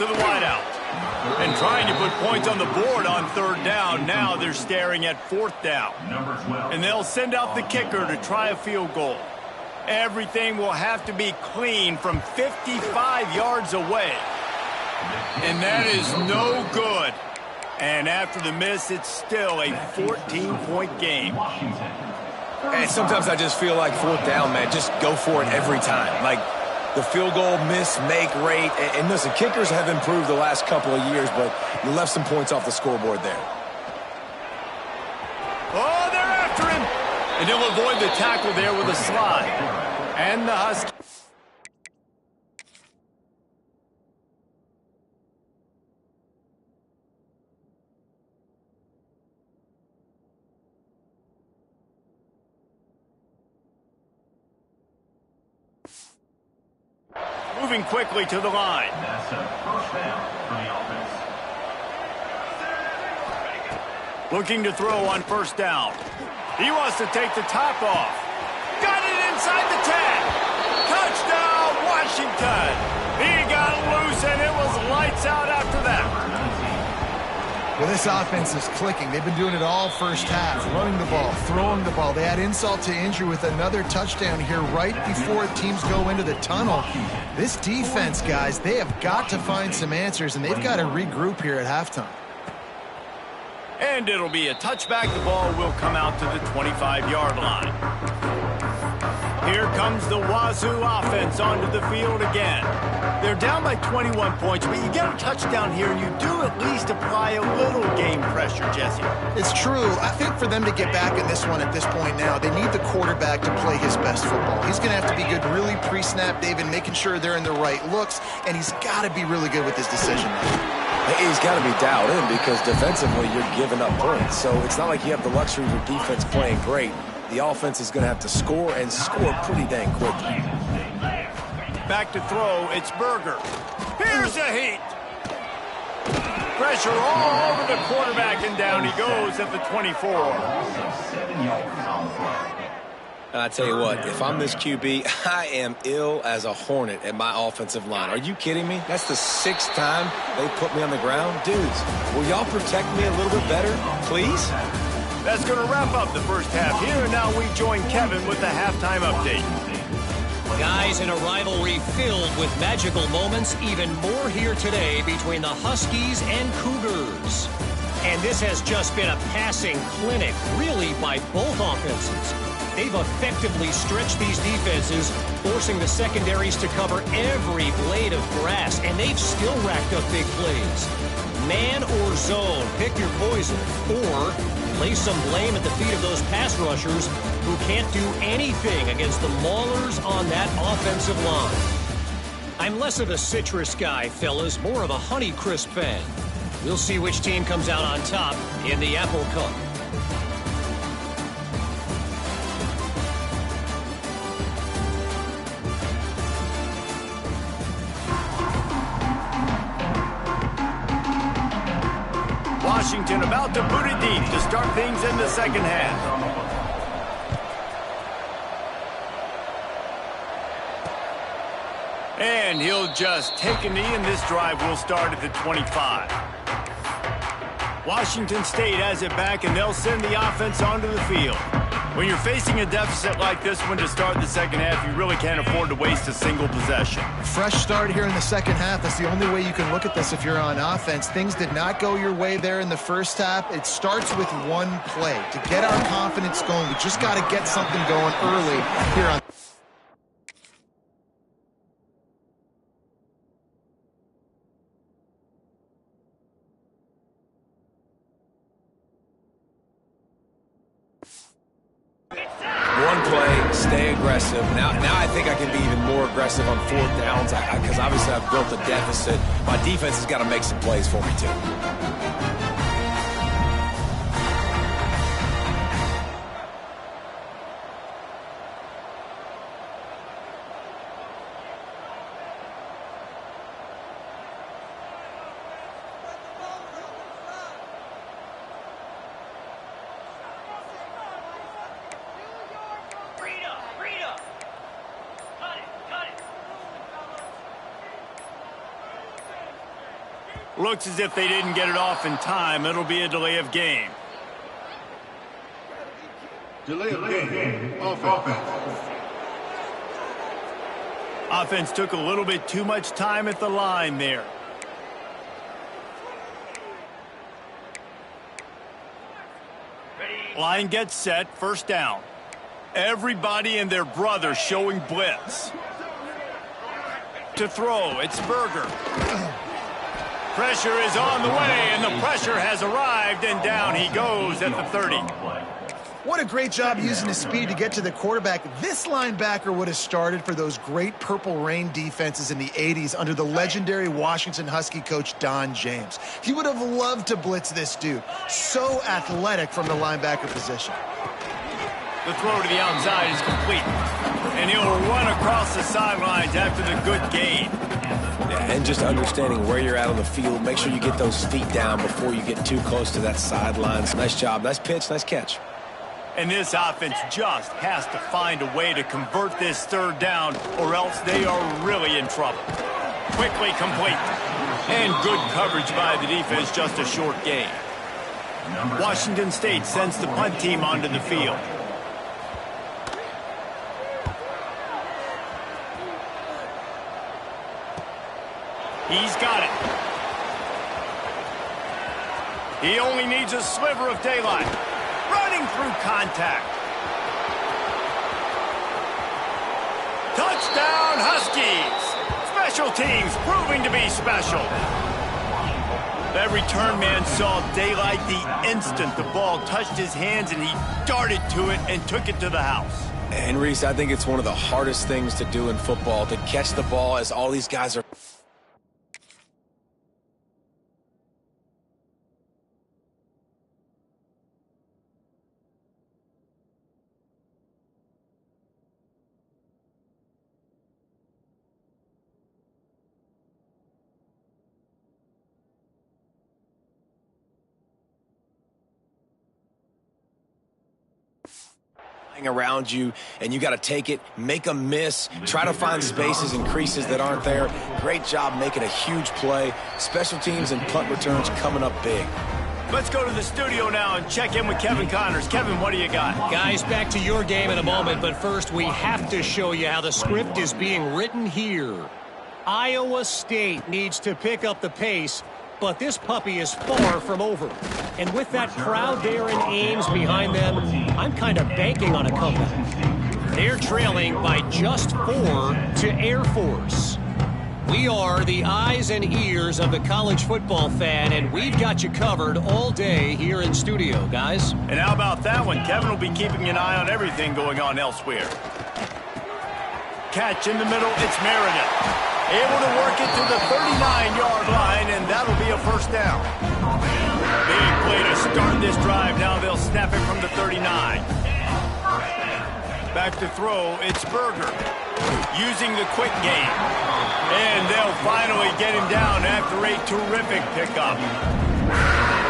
To the wideout. And trying to put points on the board on third down. Now they're staring at fourth down. And they'll send out the kicker to try a field goal. Everything will have to be clean from 55 yards away. And that is no good. And after the miss, it's still a 14-point game. And sometimes I just feel like fourth down, man, just go for it every time. Like, the field goal miss-make rate. And listen, kickers have improved the last couple of years, but you left some points off the scoreboard there. Oh, they're after him. And he'll avoid the tackle there with a slide. And the Huskies. Moving quickly to the line. That's a first down for the offense. Looking to throw on first down. He wants to take the top off. Got it inside the 10. Touchdown, Washington. He got loose, and it was lights out after that. Well, this offense is clicking. They've been doing it all first half, running the ball, throwing the ball. They had insult to injury with another touchdown here right before teams go into the tunnel. This defense, guys, they have got to find some answers, and they've got to regroup here at halftime. And it'll be a touchback. The ball will come out to the 25-yard line. Here comes the Wazoo offense onto the field again. They're down by 21 points, but you get a touchdown here, and you do at least apply a little game pressure, Jesse. It's true. I think for them to get back in this one at this point now, they need the quarterback to play his best football. He's going to have to be good really pre-snap, David, making sure they're in the right looks, and he's got to be really good with his decision making. He's got to be dialed in because defensively you're giving up points. So it's not like you have the luxury of your defense playing great. The offense is going to have to score and score pretty dang quickly. Back to throw, it's Berger. Here's a heat. Pressure all over the quarterback, and down he goes at the 24. I tell you what, if I'm this QB, I am ill as a hornet at my offensive line. Are you kidding me? That's the 6th time they put me on the ground. Dudes, will y'all protect me a little bit better, please? That's going to wrap up the first half here, and now we join Kevin with the halftime update. Guys, in a rivalry filled with magical moments, even more here today between the Huskies and Cougars. And this has just been a passing clinic, really, by both offenses. They've effectively stretched these defenses, forcing the secondaries to cover every blade of grass, and they've still racked up big plays. Man or zone, pick your poison, or lay some blame at the feet of those pass rushers who can't do anything against the maulers on that offensive line. I'm less of a citrus guy, fellas, more of a Honeycrisp fan. We'll see which team comes out on top in the Apple Cup. Washington about to boot it deep to start things in the second half. And he'll just take a knee, and this drive will start at the 25. Washington State has it back, and they'll send the offense onto the field. When you're facing a deficit like this one to start the second half, you really can't afford to waste a single possession. Fresh start here in the second half. That's the only way you can look at this if you're on offense. Things did not go your way there in the first half. It starts with one play. To get our confidence going, we just got to get something going early here on. One play, stay aggressive. Now I think I can be even more aggressive on fourth downs because obviously I've built a deficit. My defense has got to make some plays for me too. Looks as if they didn't get it off in time. It'll be a delay of game. Delay of game. Offense. Offense took a little bit too much time at the line there. Line gets set, first down. Everybody and their brother showing blitz. To throw, it's Berger. Pressure is on the way, and the pressure has arrived, and down he goes at the 30. What a great job using his speed to get to the quarterback. This linebacker would have started for those great Purple Rain defenses in the 80s under the legendary Washington Husky coach Don James. He would have loved to blitz this dude. So athletic from the linebacker position. The throw to the outside is complete, and he'll run across the sidelines after the good gain. Yeah, and just understanding where you're at on the field, make sure you get those feet down before you get too close to that sideline. Nice job, nice pitch, nice catch. And this offense just has to find a way to convert this third down, or else they are really in trouble. Quickly complete. And good coverage by the defense, just a short gain. Washington State sends the punt team onto the field. He's got it. He only needs a sliver of daylight. Running through contact. Touchdown, Huskies! Special teams proving to be special. That return man saw daylight the instant the ball touched his hands, and he darted to it and took it to the house. And Reese, I think it's one of the hardest things to do in football, to catch the ball as all these guys are... around you, and you got to take it, make a miss, try to find spaces and creases that aren't there. Great job making a huge play. Special teams and punt returns coming up big. Let's go to the studio now and check in with Kevin Connors. Kevin, what do you got? Guys, back to your game in a moment, but first we have to show you how the script is being written here. Iowa State needs to pick up the pace, but this puppy is far from over. And with that crowd there in Ames behind them, I'm kind of banking on a comeback. They're trailing by just 4 to Air Force. We are the eyes and ears of the college football fan, and we've got you covered all day here in studio, guys. And how about that one? Kevin will be keeping an eye on everything going on elsewhere. Catch in the middle, it's Meredith. Able to work it to the 39-yard line, and that'll be a first down. Big play to start this drive. Now they'll snap it from the 39. Back to throw, it's Berger. Using the quick game. And they'll finally get him down after a terrific pickup.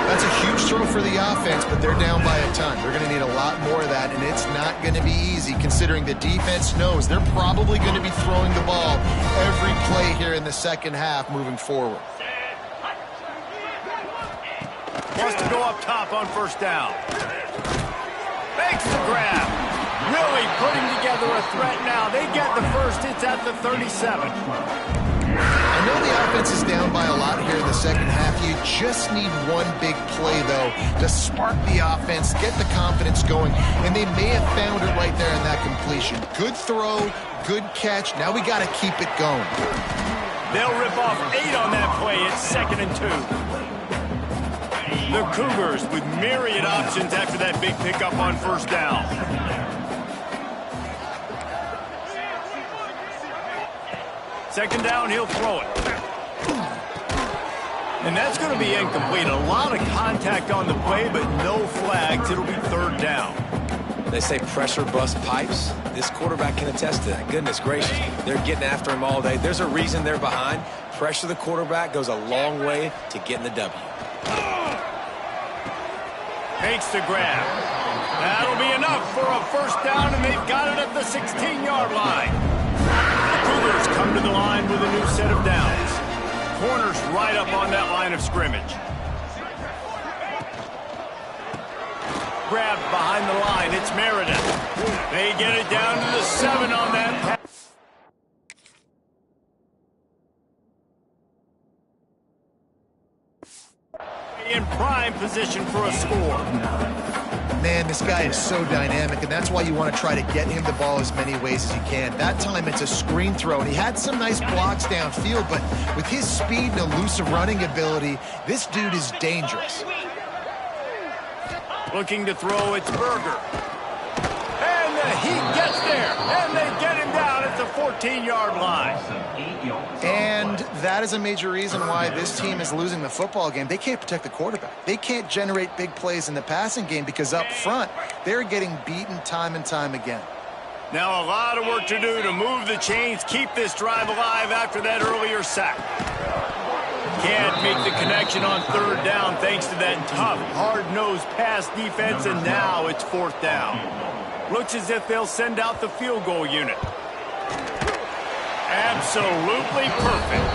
That's a huge throw for the offense, but they're down by a ton. They're going to need a lot more of that, and it's not going to be easy considering the defense knows they're probably going to be throwing the ball every play here in the second half moving forward. Wants to go up top on first down. Makes the grab. Really putting together a threat now. They get the first. It's at the 37. I know the offense is down by a lot here in the second half. You just need one big play, though, to spark the offense, get the confidence going, and they may have found it right there in that completion. Good throw, good catch. Now we got to keep it going. They'll rip off 8 on that play. It's 2nd and 2. The Cougars with myriad options after that big pickup on first down. Second down, he'll throw it. And that's going to be incomplete. A lot of contact on the play, but no flags. It'll be third down. They say pressure bust pipes. This quarterback can attest to that. Goodness gracious. They're getting after him all day. There's a reason they're behind. Pressure the quarterback goes a long way to getting the W. Makes the grab. That'll be enough for a first down, and they've got it at the 16-yard line. The Cougars come to the line with a new set of downs. corner's right up on that line of scrimmage. Grabbed behind the line. It's Meredith. They get it down to the 7 on that pass. In prime position for a score. Man, this guy is so dynamic, and that's why you want to try to get him the ball as many ways as you can. That time it's a screen throw, and he had some nice blocks downfield, but with his speed and elusive running ability, this dude is dangerous. Looking to throw, it's Berger. And he gets there, and they get him down at the 14-yard line. And that is a major reason why this team is losing the football game. They can't protect the quarterback. They can't generate big plays in the passing game because up front, they're getting beaten time and time again. Now a lot of work to do to move the chains, keep this drive alive after that earlier sack. Can't make the connection on 3rd down thanks to that tough, hard-nosed pass defense, and now it's 4th down. Looks as if they'll send out the field goal unit. Absolutely perfect.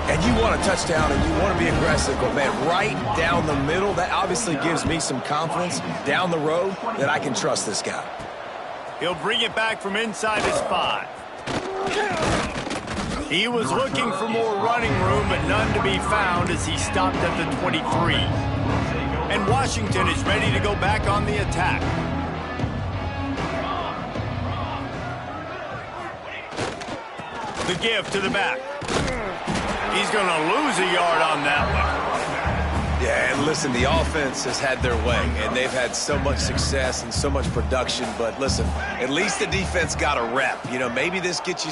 And you want a touchdown and you want to be aggressive, but man, right down the middle, that obviously gives me some confidence down the road that I can trust this guy. He'll bring it back from inside his 5. He was looking for more running room, but none to be found as he stopped at the 23. And Washington is ready to go back on the attack. The give to the back. He's going to lose a yard on that one. Yeah, and listen, the offense has had their way, and they've had so much success and so much production. But listen, at least the defense got a rep. You know, maybe this gets you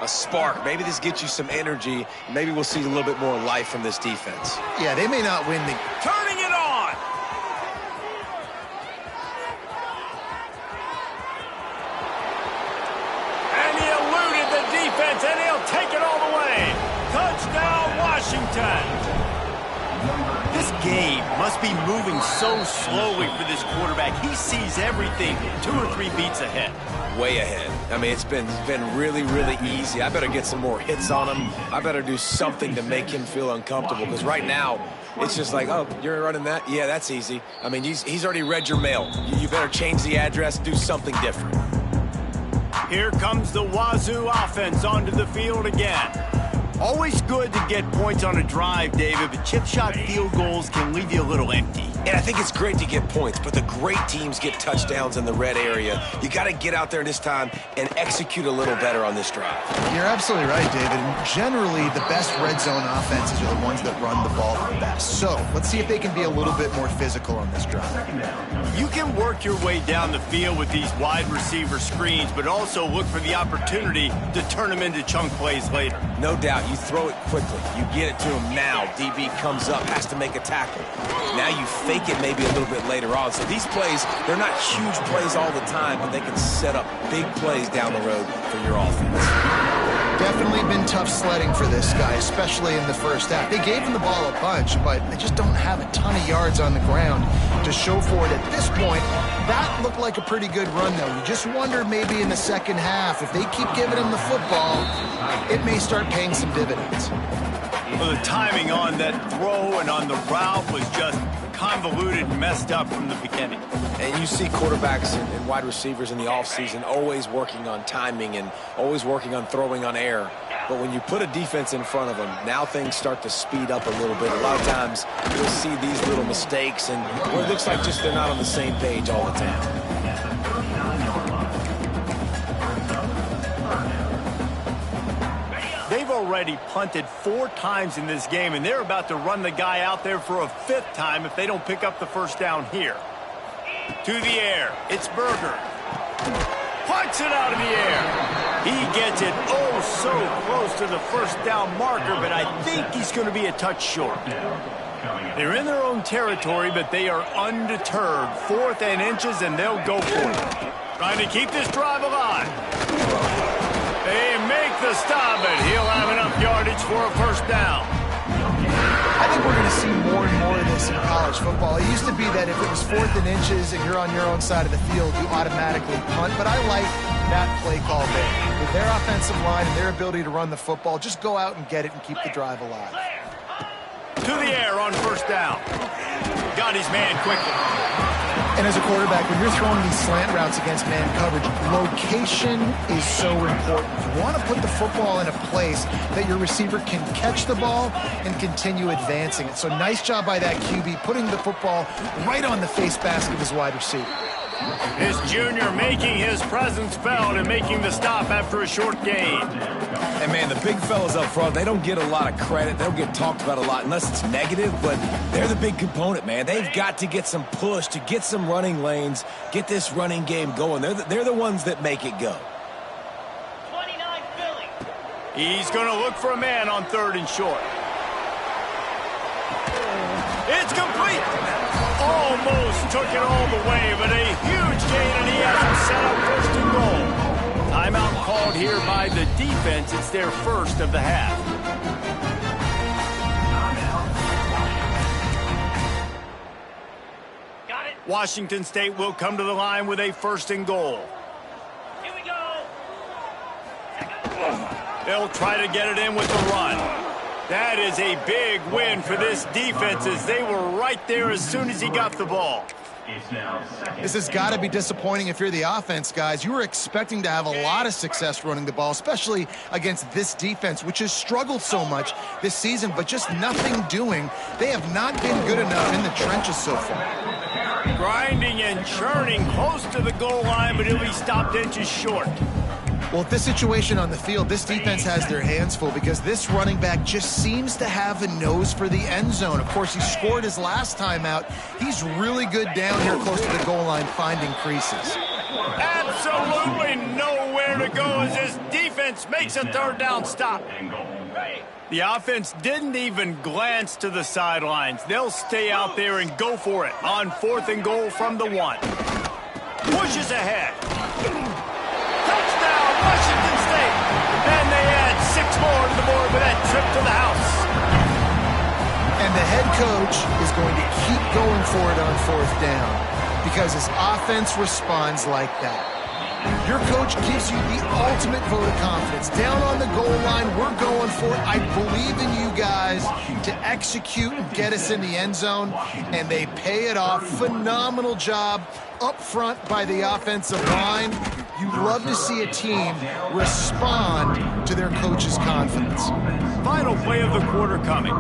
a spark. Maybe this gets you some energy. Maybe we'll see a little bit more life from this defense. Yeah, they may not win the... Turning it on! And he eluded the defense, and he'll take it all the way. Touchdown, Washington! This game must be moving so slowly for this quarterback. He sees everything 2 or 3 beats ahead. Way ahead. I mean, it's been really, really easy. I better get some more hits on him. I better do something to make him feel uncomfortable, because right now, it's just like, oh, you're running that? Yeah, that's easy. I mean, he's already read your mail. You better change the address, do something different. Here comes the Wazoo offense onto the field again. Always good to get points on a drive, David, but chip shot field goals can leave you a little empty. And I think it's great to get points, but the great teams get touchdowns in the red area. You got to get out there this time and execute a little better on this drive. You're absolutely right, David. And generally, the best red zone offenses are the ones that run the ball the best. So let's see if they can be a little bit more physical on this drive. You can work your way down the field with these wide receiver screens, but also look for the opportunity to turn them into chunk plays later. No doubt. You throw it quickly. You get it to him now. DB comes up, has to make a tackle. Now you fake it maybe a little bit later on. So these plays, they're not huge plays all the time, but they can set up big plays down the road for your offense. Definitely been tough sledding for this guy, especially in the first half. They gave him the ball a bunch, but they just don't have a ton of yards on the ground to show for it at this point. That looked like a pretty good run, though. You just wonder maybe in the second half, if they keep giving him the football, it may start paying some dividends. Well, the timing on that throw and on the route was just convoluted and messed up from the beginning. And you see quarterbacks and wide receivers in the offseason always working on timing and always working on throwing on air. But when you put a defense in front of them, now things start to speed up a little bit. A lot of times you'll see these little mistakes and where it looks like just they're not on the same page all the time. They've already punted 4 times in this game, and they're about to run the guy out there for a 5th time if they don't pick up the first down here. To the air, it's Berger. Punts it out of the air. He gets it oh so close to the first down marker, but I think he's going to be a touch short. They're in their own territory, but they are undeterred. 4th and inches, and they'll go for it. Trying to keep this drive alive. They make the stop, but he'll have enough yardage for a first down. I think we're going to see more and more of this this in college football. It used to be that if it was 4th and inches and you're on your own side of the field, you automatically punt. But I like that play call there. With their offensive line and their ability to run the football, just go out and get it and keep the drive alive. To the air on first down. Got his man quickly. And as a quarterback, when you're throwing these slant routes against man coverage, location is so important. You want to put the football in a place that your receiver can catch the ball and continue advancing it. So nice job by that QB, putting the football right on the face mask of his wide receiver. His junior making his presence felt and making the stop after a short gain. And, man, the big fellas up front, they don't get a lot of credit. They don't get talked about a lot unless it's negative, but they're the big component, man. They've got to get some push, to get some running lanes, get this running game going. They're the ones that make it go. 29 Philly. He's going to look for a man on 3rd and short. It's complete. Almost took it all the way, but a huge gain, and he has him set up 1st and goal. Timeout called here by the defense. It's their first of the half. Got it. Washington State will come to the line with a 1st and goal. Here we go. They'll try to get it in with the run. That is a big win for this defense as they were right there as soon as he got the ball. This has got to be disappointing if you're the offense, guys. You were expecting to have a lot of success running the ball, especially against this defense, which has struggled so much this season, but just nothing doing. They have not been good enough in the trenches so far. Grinding and churning close to the goal line, but he'll be stopped inches short. Well, at this situation on the field, this defense has their hands full because this running back just seems to have a nose for the end zone. Of course, he scored his last time out. He's really good down here close to the goal line finding creases. Absolutely nowhere to go as his defense makes a 3rd down stop. The offense didn't even glance to the sidelines. They'll stay out there and go for it on 4th and goal from the 1. Pushes ahead. Touchdown, Washington State. And they add 6 more to the board with that trip to the house. And the head coach is going to keep going for it on 4th down because his offense responds like that. Your coach gives you the ultimate vote of confidence. Down on the goal line, we're going for it. I believe in you guys to execute and get us in the end zone, and they pay it off. Phenomenal job up front by the offensive line. You love to see a team respond to their coach's confidence. Final play of the quarter coming.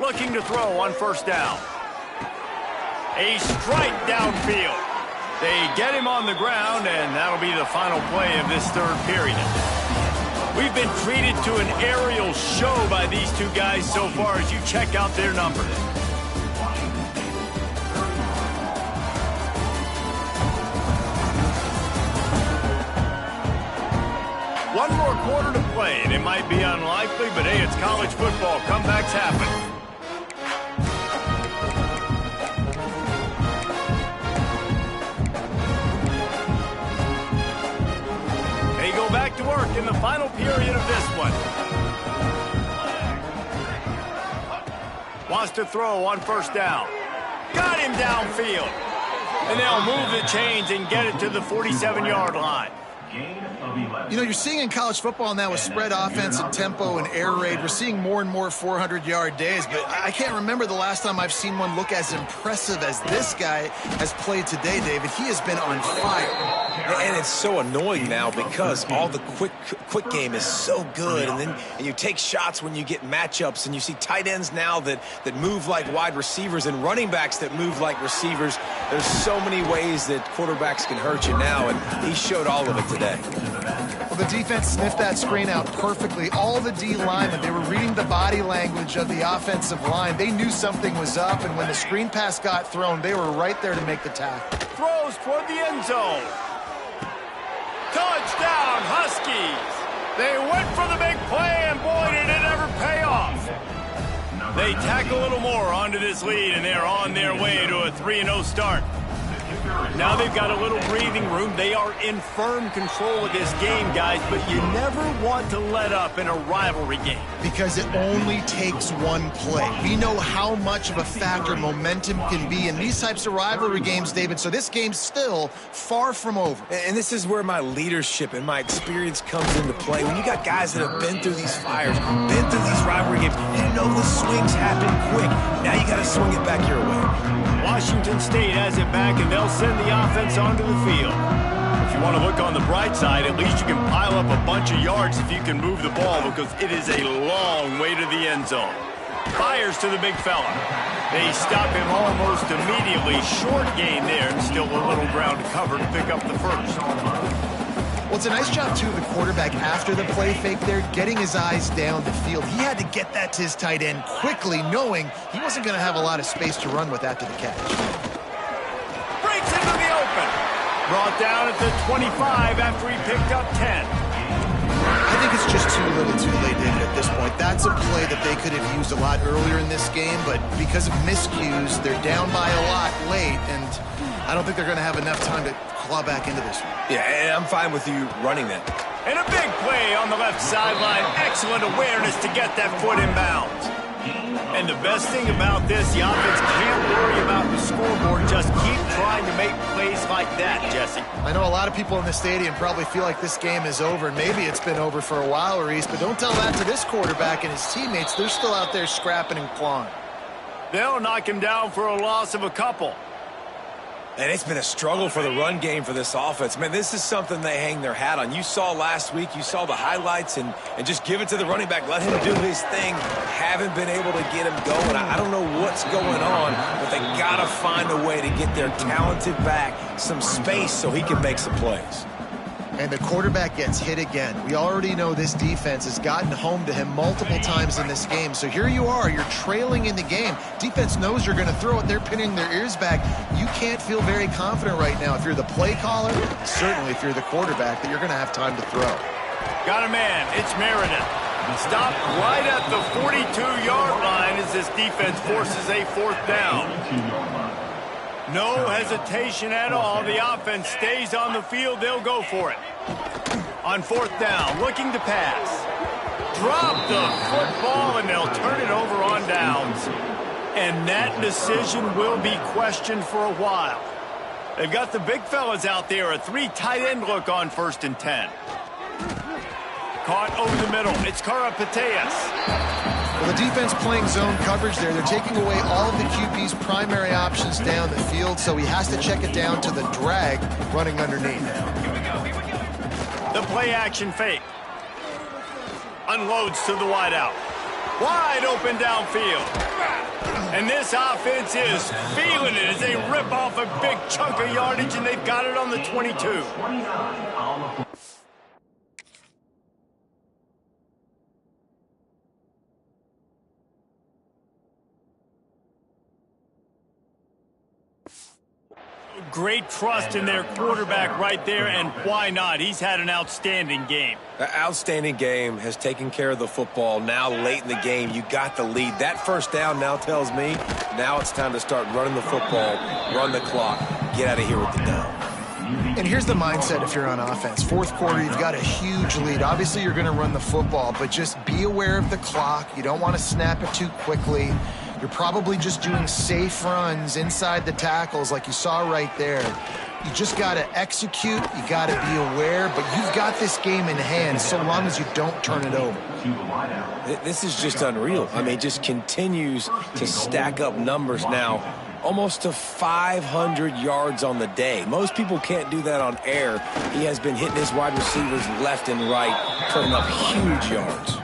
Looking to throw on 1st down. A strike downfield. They get him on the ground, and that'll be the final play of this 3rd period. We've been treated to an aerial show by these two guys so far as you check out their numbers. One more quarter to play, and it might be unlikely, but hey, it's college football. Comebacks happen. They go back to work in the final period of this one. Wants to throw on 1st down. Got him downfield. And they'll move the chains and get it to the 47-yard line. You know, you're seeing in college football now with spread offense and tempo and air raid, we're seeing more and more 400-yard days, but I can't remember the last time I've seen one look as impressive as this guy has played today, David. He has been on fire. And it's so annoying now because all the quick game is so good, and you take shots when you get matchups, and you see tight ends now that move like wide receivers and running backs that move like receivers. There's so many ways that quarterbacks can hurt you now, and he showed all of it today. Well, the defense sniffed that screen out perfectly. All the D linemen, they were reading the body language of the offensive line. They knew something was up, and when the screen pass got thrown, they were right there to make the tackle. Throws toward the end zone. Touchdown, Huskies. They went for the big play, and boy, did it ever pay off. They tack a little more onto this lead, and they're on their way to a 3-0 start. Now they've got a little breathing room. They are in firm control of this game, guys, but you never want to let up in a rivalry game. Because it only takes one play. We know how much of a factor momentum can be in these types of rivalry games, David, so this game's still far from over. And this is where my leadership and my experience comes into play. When you got guys that have been through these fires, been through these rivalry games, you know the swings happen quick. Now you got to swing it back your way. Washington State has it back, and they'll send the offense onto the field. If you want to look on the bright side, at least you can pile up a bunch of yards if you can move the ball, because it is a long way to the end zone. Fires to the big fella. They stop him almost immediately. Short gain there, and still a little ground to cover to pick up the first. Well, it's a nice job, too, of the quarterback after the play fake there, getting his eyes down the field. He had to get that to his tight end quickly, knowing he wasn't going to have a lot of space to run with after the catch. Breaks into the open. Brought down at the 25 after he picked up 10. I think it's just too little too late, David, at this point. That's a play that they could have used a lot earlier in this game, but because of miscues, they're down by a lot late, and I don't think they're going to have enough time to claw back into this one. Yeah, and I'm fine with you running that. And a big play on the left sideline. Excellent awareness to get that foot in bounds. And the best thing about this, the offense can't worry about the scoreboard. Just keep trying to make plays like that, Jesse. I know a lot of people in the stadium probably feel like this game is over, and maybe it's been over for a while, Reese, but don't tell that to this quarterback and his teammates. They're still out there scrapping and clawing. They'll knock him down for a loss of a couple. And it's been a struggle for the run game for this offense. Man, this is something they hang their hat on. You saw last week, you saw the highlights, and just give it to the running back. Let him do his thing. Haven't been able to get him going. I don't know what's going on, but they got to find a way to get their talented back some space so he can make some plays. And the quarterback gets hit again. We already know this defense has gotten home to him multiple times in this game. So here you are, you're trailing in the game. Defense knows you're going to throw it. They're pinning their ears back. You can't feel very confident right now if you're the play caller, certainly if you're the quarterback, that you're going to have time to throw. Got a man. It's Meredith. Stopped right at the 42-yard line as this defense forces a fourth down. No hesitation at all. The offense stays on the field. They'll go for it. On fourth down, looking to pass. Drop the football, and they'll turn it over on downs. And that decision will be questioned for a while. They've got the big fellas out there. A 3 tight end look on 1st and 10. Caught over the middle. It's Karapateas. Well, the defense playing zone coverage there. They're taking away all of the QB's primary options down the field, so he has to check it down to the drag running underneath. The play action fake. Unloads to the wideout. Wide open downfield. And this offense is feeling it as they rip off a big chunk of yardage, and they've got it on the 22. Great trust in their quarterback right there, and why not? He's had an outstanding game. An outstanding game, has taken care of the football. Now late in the game, you got the lead. That first down now tells me now it's time to start running the football, run the clock, get out of here with the down. And here's the mindset if you're on offense. Fourth quarter, you've got a huge lead. Obviously, you're going to run the football, but just be aware of the clock. You don't want to snap it too quickly. You're probably just doing safe runs inside the tackles like you saw right there. You just got to execute. You got to be aware, but you've got this game in hand so long as you don't turn it over. This is just unreal. I mean, just continues to stack up numbers now. Almost to 500 yards on the day. Most people can't do that on air. He has been hitting his wide receivers left and right, putting up huge yards.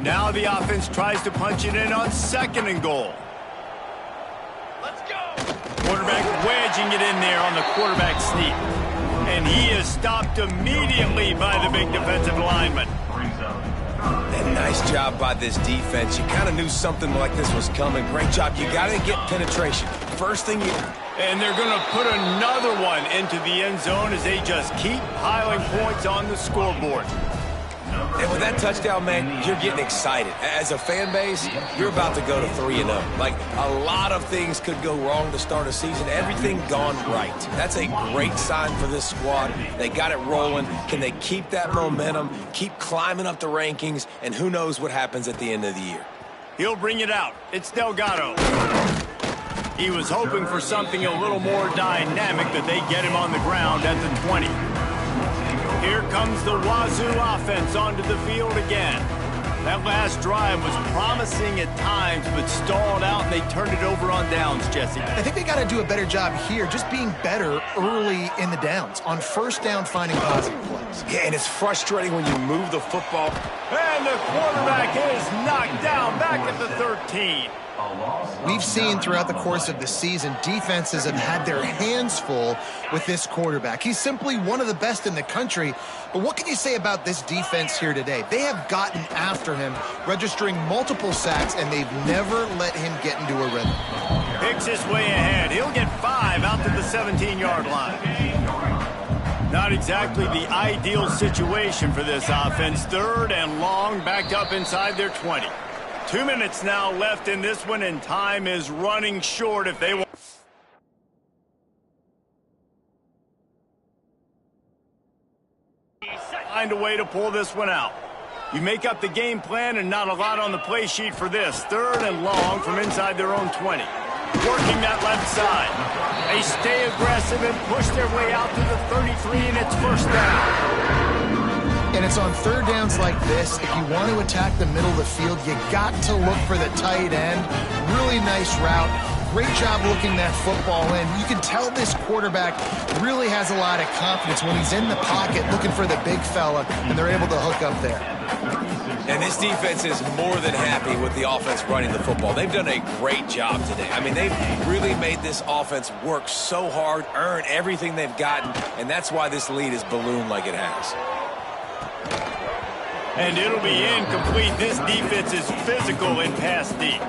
Now the offense tries to punch it in on 2nd and goal. Let's go! Quarterback wedging it in there on the quarterback sneak. And he is stopped immediately by the big defensive lineman. And nice job by this defense. You kind of knew something like this was coming. Great job. You got to get penetration. First thing you... And they're going to put another one into the end zone as they just keep piling points on the scoreboard. And with that touchdown, man, you're getting excited. As a fan base, you're about to go to 3-0. Like, a lot of things could go wrong to start a season. Everything gone right. That's a great sign for this squad. They got it rolling. Can they keep that momentum, keep climbing up the rankings, and who knows what happens at the end of the year? He'll bring it out. It's Delgado. He was hoping for something a little more dynamic, that they get him on the ground at the 20. Here comes the Wazoo offense onto the field again. That last drive was promising at times, but stalled out, and they turned it over on downs, Jesse. I think they got to do a better job here, just being better early in the downs, on first down finding positive plays. Yeah, and it's frustrating when you move the football. And the quarterback is knocked down back at the 13. We've seen throughout the course of the season, defenses have had their hands full with this quarterback. He's simply one of the best in the country. But what can you say about this defense here today? They have gotten after him, registering multiple sacks, and they've never let him get into a rhythm. Picks his way ahead. He'll get 5 out to the 17-yard line. Not exactly the ideal situation for this offense. 3rd and long, backed up inside their 20. 2 minutes now left in this one, and time is running short if they want. Find a way to pull this one out. You make up the game plan, and not a lot on the play sheet for this. 3rd and long from inside their own 20. Working that left side. They stay aggressive and push their way out to the 33, and it's first down. And it's on third downs like this, if you want to attack the middle of the field, you got to look for the tight end. Really nice route. Great job looking that football in. You can tell this quarterback really has a lot of confidence when he's in the pocket looking for the big fella, and they're able to hook up there. And this defense is more than happy with the offense running the football. They've done a great job today. I mean, they've really made this offense work so hard, earn everything they've gotten, and that's why this lead is ballooned like it has. And it'll be incomplete. This defense is physical and pass deep.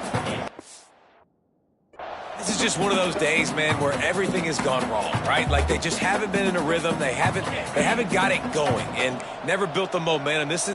This is just one of those days, man, where everything has gone wrong, right? Like they just haven't been in a rhythm. They haven't got it going and never built the momentum. This is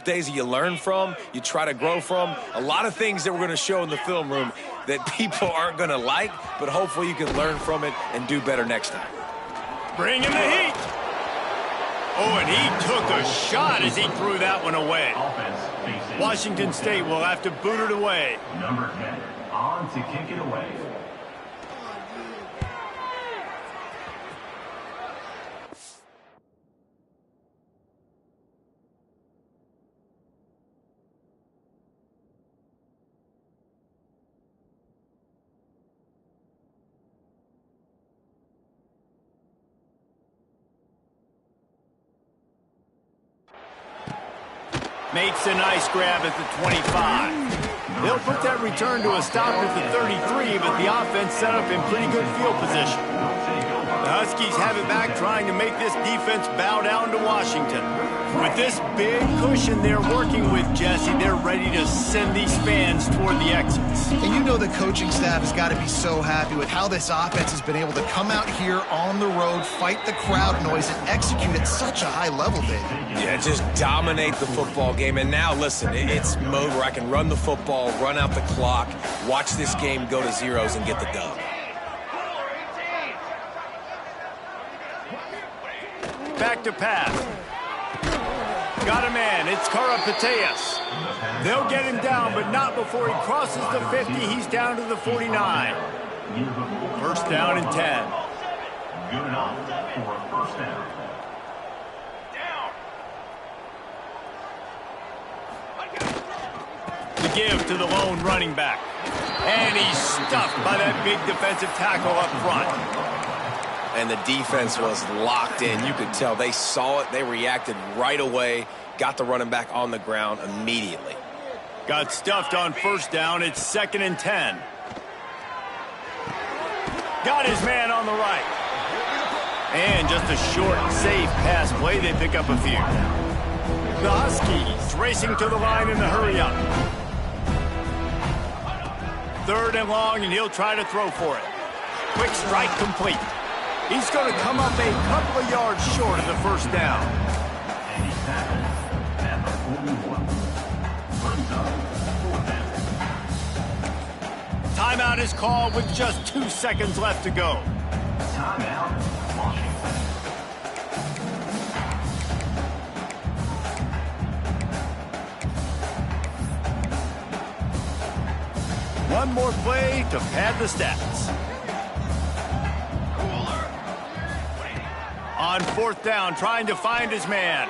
days that you learn from, you try to grow from. A lot of things that we're going to show in the film room that people aren't going to like, but hopefully you can learn from it and do better next time. Bring in the heat. Oh, and he took a shot as he threw that one away. Washington State will have to boot it away. Number 10, on to kick it away. Makes a nice grab at the 25. They'll put that return to a stop at the 33, but the offense set up in pretty good field position. The Huskies have it back, trying to make this defense bow down to Washington. With this big cushion they're working with, Jesse, they're ready to send these fans toward the exits. And you know the coaching staff has got to be so happy with how this offense has been able to come out here on the road, fight the crowd noise, and execute at such a high level, David. Yeah, just dominate the football game. And now, listen, it's mode where I can run the football, run out the clock, watch this game go to zeros, and get the dub. Back to pass. Got a man. It's Karapateas. They'll get him down, but not before he crosses the 50. He's down to the 49. First down and 10. Good enough for a first down. The give to the lone running back. And he's stuffed by that big defensive tackle up front. And the defense was locked in. You could tell they saw it. They reacted right away. Got the running back on the ground immediately. Got stuffed on first down. It's 2nd and 10. Got his man on the right. And just a short, safe pass play. They pick up a few. The Huskies racing to the line in the hurry-up. 3rd and long, and he'll try to throw for it. Quick strike complete. He's going to come up a couple of yards short of the first down. And he's tackled at the 41. Brings up 4th down. Timeout is called with just 2 seconds left to go. Timeout, Washington. One more play to pad the stats. On 4th down, trying to find his man.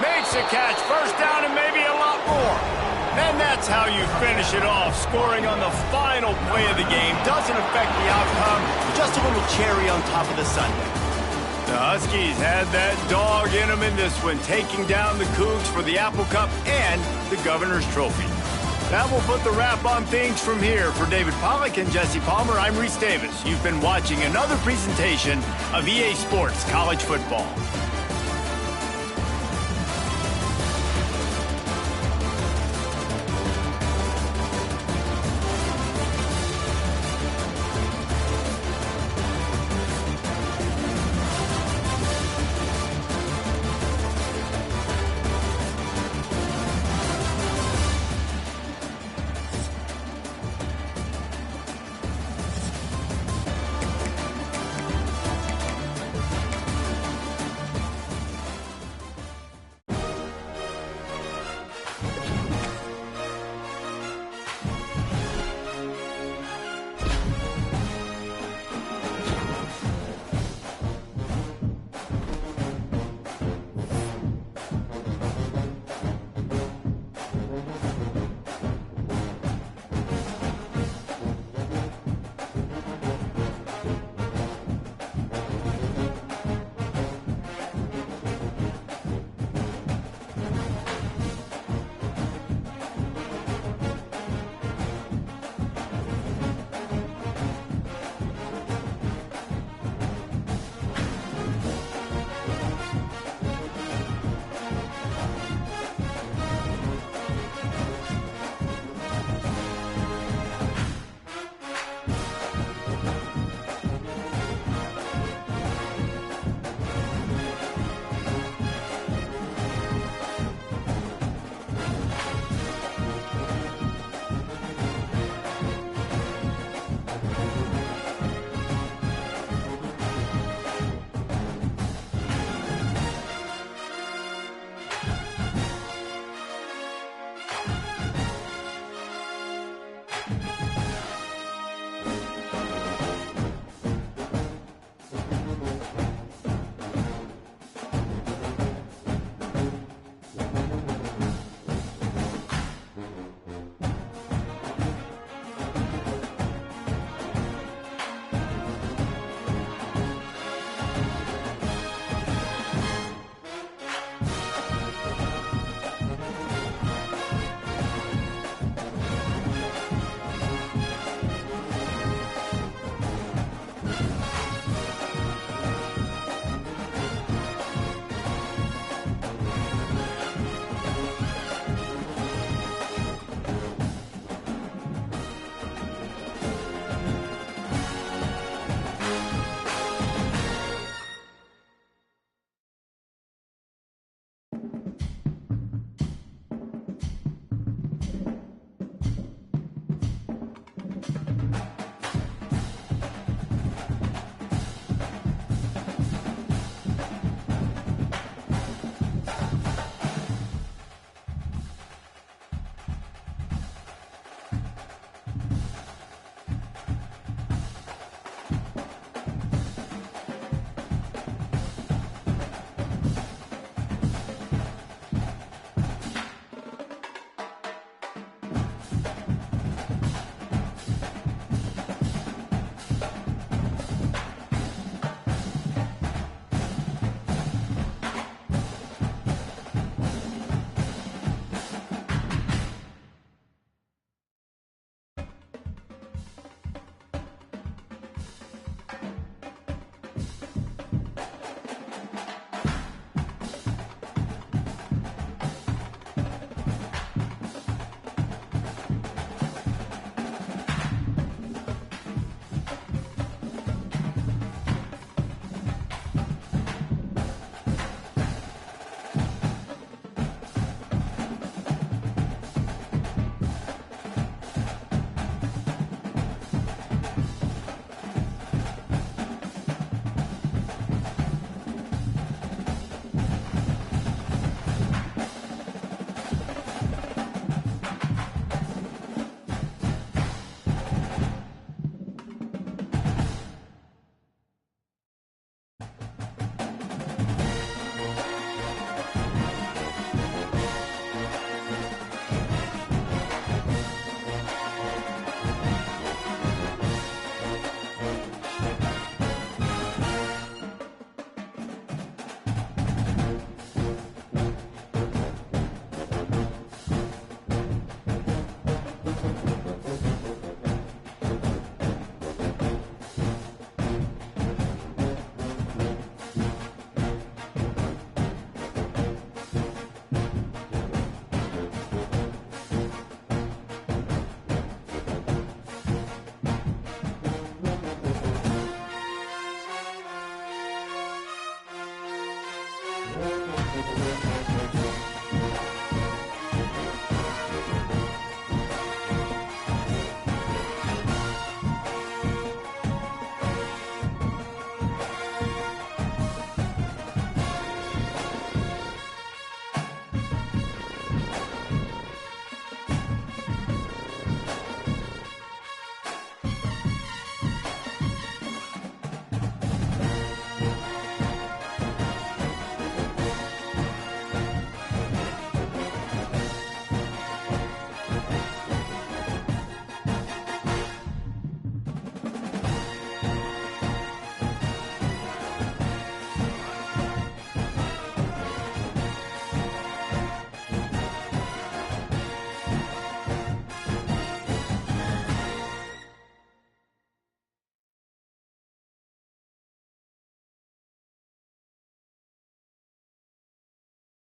Makes a catch, first down, and maybe a lot more. And that's how you finish it off, scoring on the final play of the game. Doesn't affect the outcome, just a little cherry on top of the sundae. The Huskies had that dog in them in this one, taking down the Cougs for the Apple Cup and the Governor's Trophy. That will put the wrap on things from here. For David Pollack and Jesse Palmer, I'm Reese Davis. You've been watching another presentation of EA Sports College Football.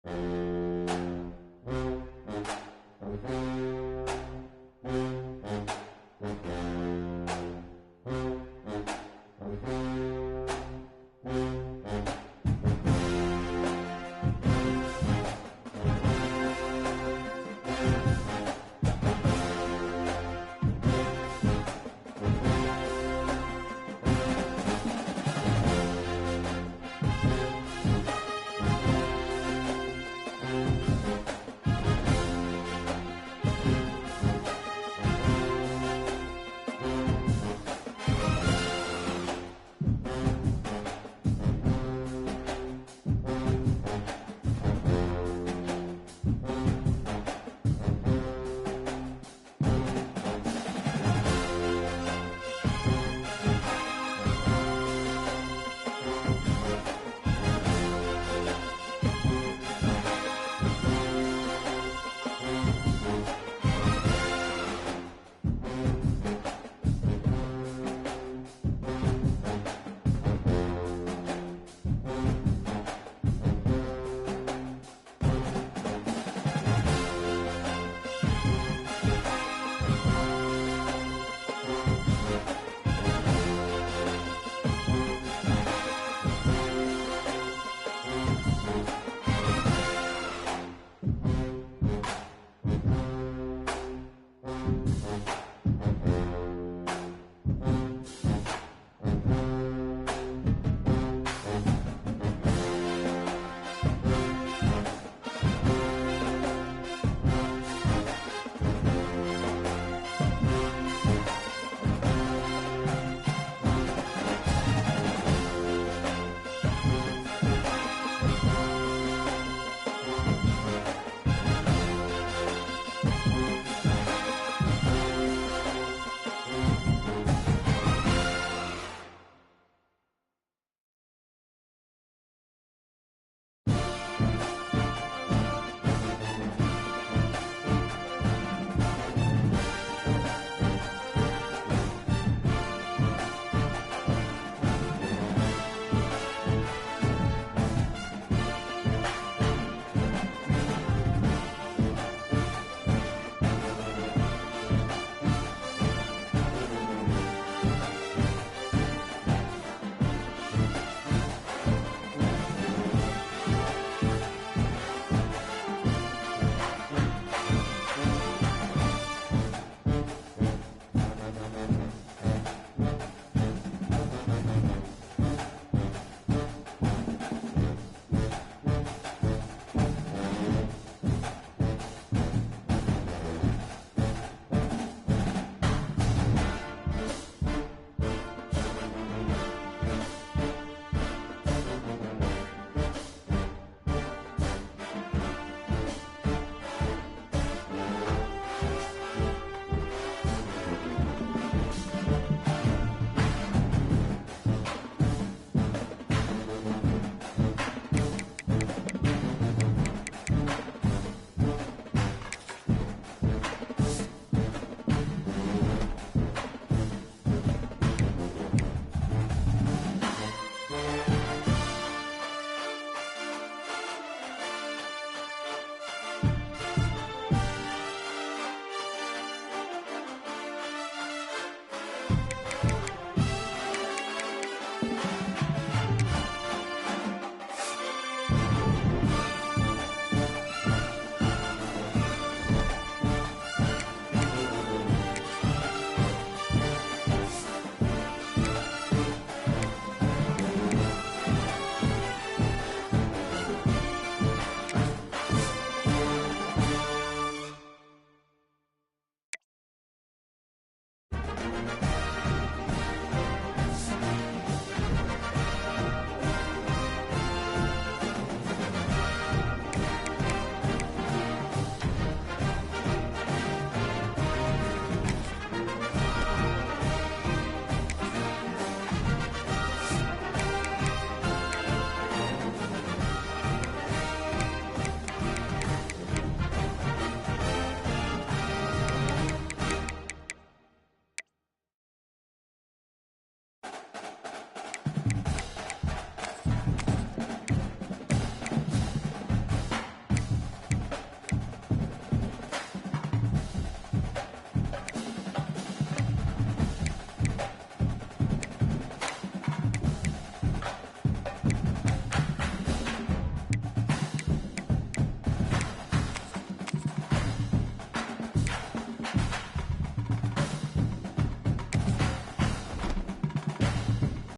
you